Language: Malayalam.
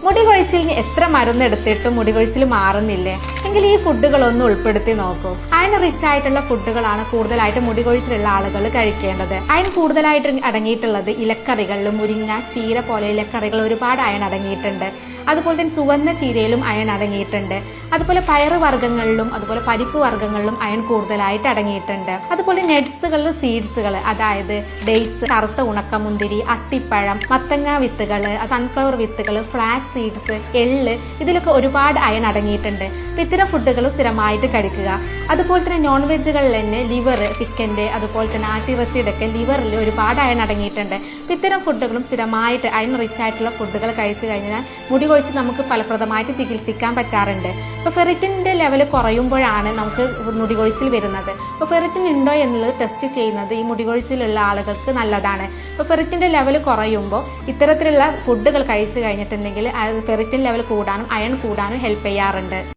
മുടി കൊഴിച്ചിലിന് എത്ര മരുന്ന് എടുത്തിട്ടും മുടി കൊഴിച്ചിൽ മാറുന്നില്ലേ എങ്കിൽ ഈ ഫുഡുകളൊന്നും ഉൾപ്പെടുത്തി നോക്കൂ. അയൺ റിച്ച് ആയിട്ടുള്ള ഫുഡുകളാണ് കൂടുതലായിട്ട് മുടി കൊഴിച്ചിലുള്ള ആളുകൾ കഴിക്കേണ്ടത്. അയൺ കൂടുതലായിട്ട് അടങ്ങിയിട്ടുള്ളത് ഇലക്കറികളിലും മുരിങ്ങ, ചീര പോലെ ഇലക്കറികൾ ഒരുപാട് അയൺ അടങ്ങിയിട്ടുണ്ട്. അതുപോലെ തന്നെ ചുവന്ന ചീരയിലും അയൺ അടങ്ങിയിട്ടുണ്ട്. അതുപോലെ പയറ് വർഗ്ഗങ്ങളിലും അതുപോലെ പരിപ്പ് വർഗ്ഗങ്ങളിലും അയൺ കൂടുതലായിട്ട് അടങ്ങിയിട്ടുണ്ട്. അതുപോലെ നട്സുകളിൽ സീഡ്സുകൾ, അതായത് ഡേറ്റ്സ്, കറുത്ത ഉണക്കമുന്തിരി, അത്തിപ്പഴം, മത്തങ്ങ വിത്തുകൾ, സൺഫ്ലവർ വിത്തുകൾ, ഫ്ലാക്സ് സീഡ്സ്, എള്ള്, ഇതിലൊക്കെ ഒരുപാട് അയൺ അടങ്ങിയിട്ടുണ്ട്. അപ്പൊ ഇത്തരം ഫുഡുകൾ സ്ഥിരമായിട്ട് കഴിക്കുക. അതുപോലെ തന്നെ നോൺ വെജുകളിൽ തന്നെ ലിവർ, ചിക്കൻ്റെ, അതുപോലെ തന്നെ ആട്ടിറച്ചിയുടെ ഒക്കെ ലിവറിൽ ഒരുപാട് അയൺ അടങ്ങിയിട്ടുണ്ട്. അപ്പൊ ഇത്തരം ഫുഡുകളും സ്ഥിരമായിട്ട് അയൺ റിച്ച് ആയിട്ടുള്ള ഫുഡുകൾ കഴിച്ചു കഴിഞ്ഞാൽ മുടി കൊഴിച്ച് നമുക്ക് ഫലപ്രദമായിട്ട് ചികിത്സിക്കാൻ പറ്റാറുണ്ട്. അപ്പോൾ ഫെറിറ്റിൻ്റെ ലെവൽ കുറയുമ്പോഴാണ് നമുക്ക് മുടി കൊഴിച്ചിൽ വരുന്നത്. അപ്പോൾ ഫെറിറ്റിൻ ഉണ്ടോ എന്നുള്ളത് ടെസ്റ്റ് ചെയ്യുന്നത് ഈ മുടി കൊഴിച്ചിലുള്ള ആളുകൾക്ക് നല്ലതാണ്. അപ്പോൾ ഫെറിറ്റിൻ്റെ ലെവൽ കുറയുമ്പോൾ ഇത്തരത്തിലുള്ള ഫുഡുകൾ കഴിച്ചു കഴിഞ്ഞിട്ടുണ്ടെങ്കിൽ ഫെറിറ്റിൻ ലെവൽ കൂടാനും അയൺ കൂടാനും ഹെൽപ്പ് ചെയ്യാറുണ്ട്.